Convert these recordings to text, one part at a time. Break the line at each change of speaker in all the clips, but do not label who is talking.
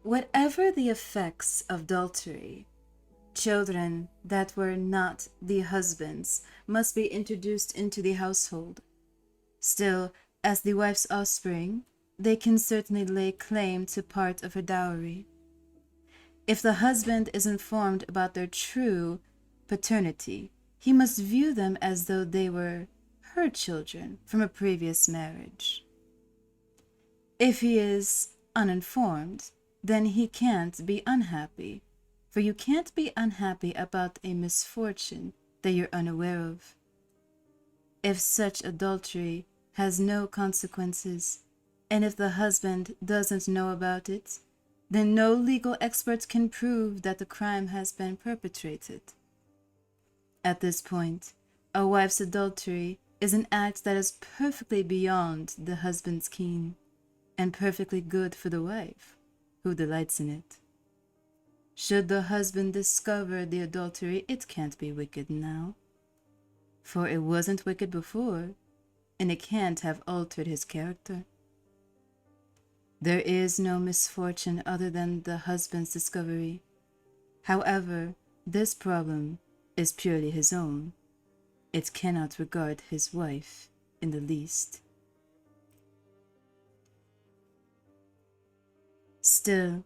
Whatever the effects of adultery, children that were not the husband's must be introduced into the household. Still, as the wife's offspring, they can certainly lay claim to part of her dowry. If the husband is informed about their true paternity, he must view them as though they were her children from a previous marriage. If he is uninformed, then he can't be unhappy, for you can't be unhappy about a misfortune that you're unaware of. If such adultery has no consequences, and if the husband doesn't know about it, then no legal expert can prove that the crime has been perpetrated. At this point, a wife's adultery is an act that is perfectly beyond the husband's ken, and perfectly good for the wife, who delights in it. Should the husband discover the adultery, it can't be wicked now, for it wasn't wicked before, and it can't have altered his character. There is no misfortune other than the husband's discovery. However, this problem is purely his own. It cannot regard his wife in the least. Still,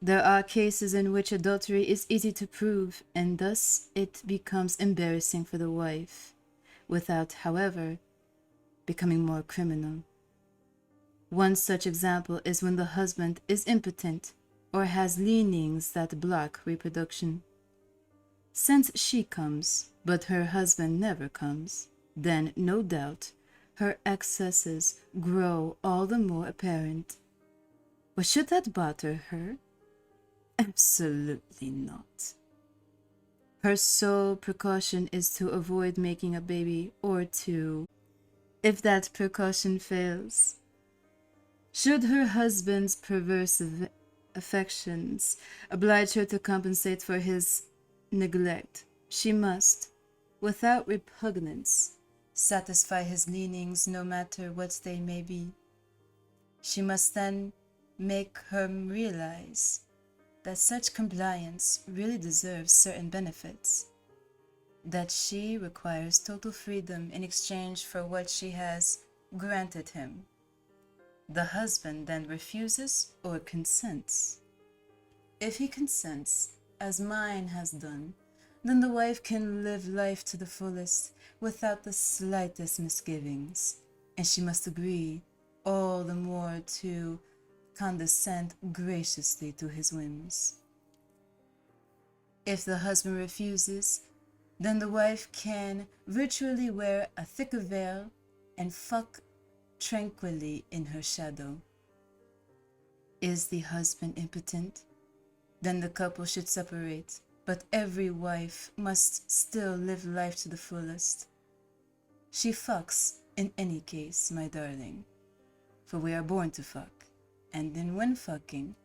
there are cases in which adultery is easy to prove, and thus it becomes embarrassing for the wife, without, however, becoming more criminal. One such example is when the husband is impotent or has leanings that block reproduction. Since she comes, but her husband never comes, then, no doubt, her excesses grow all the more apparent. But should that bother her? Absolutely not. Her sole precaution is to avoid making a baby, or to, if that precaution fails, should her husband's perverse affections oblige her to compensate for his neglect, she must, without repugnance, satisfy his leanings no matter what they may be. She must then make him realize that such compliance really deserves certain benefits, that she requires total freedom in exchange for what she has granted him. The husband then refuses or consents. If he consents, as mine has done, then the wife can live life to the fullest without the slightest misgivings, and she must agree all the more to condescend graciously to his whims. If the husband refuses, then the wife can virtually wear a thicker veil and fuck tranquilly in her shadow. Is the husband impotent? Then the couple should separate, but every wife must still live life to the fullest. She fucks in any case, my darling, for we are born to fuck, and then when fucking,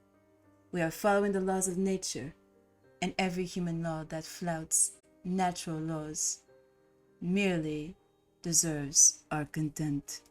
we are following the laws of nature, and every human law that flouts natural laws merely deserves our contempt.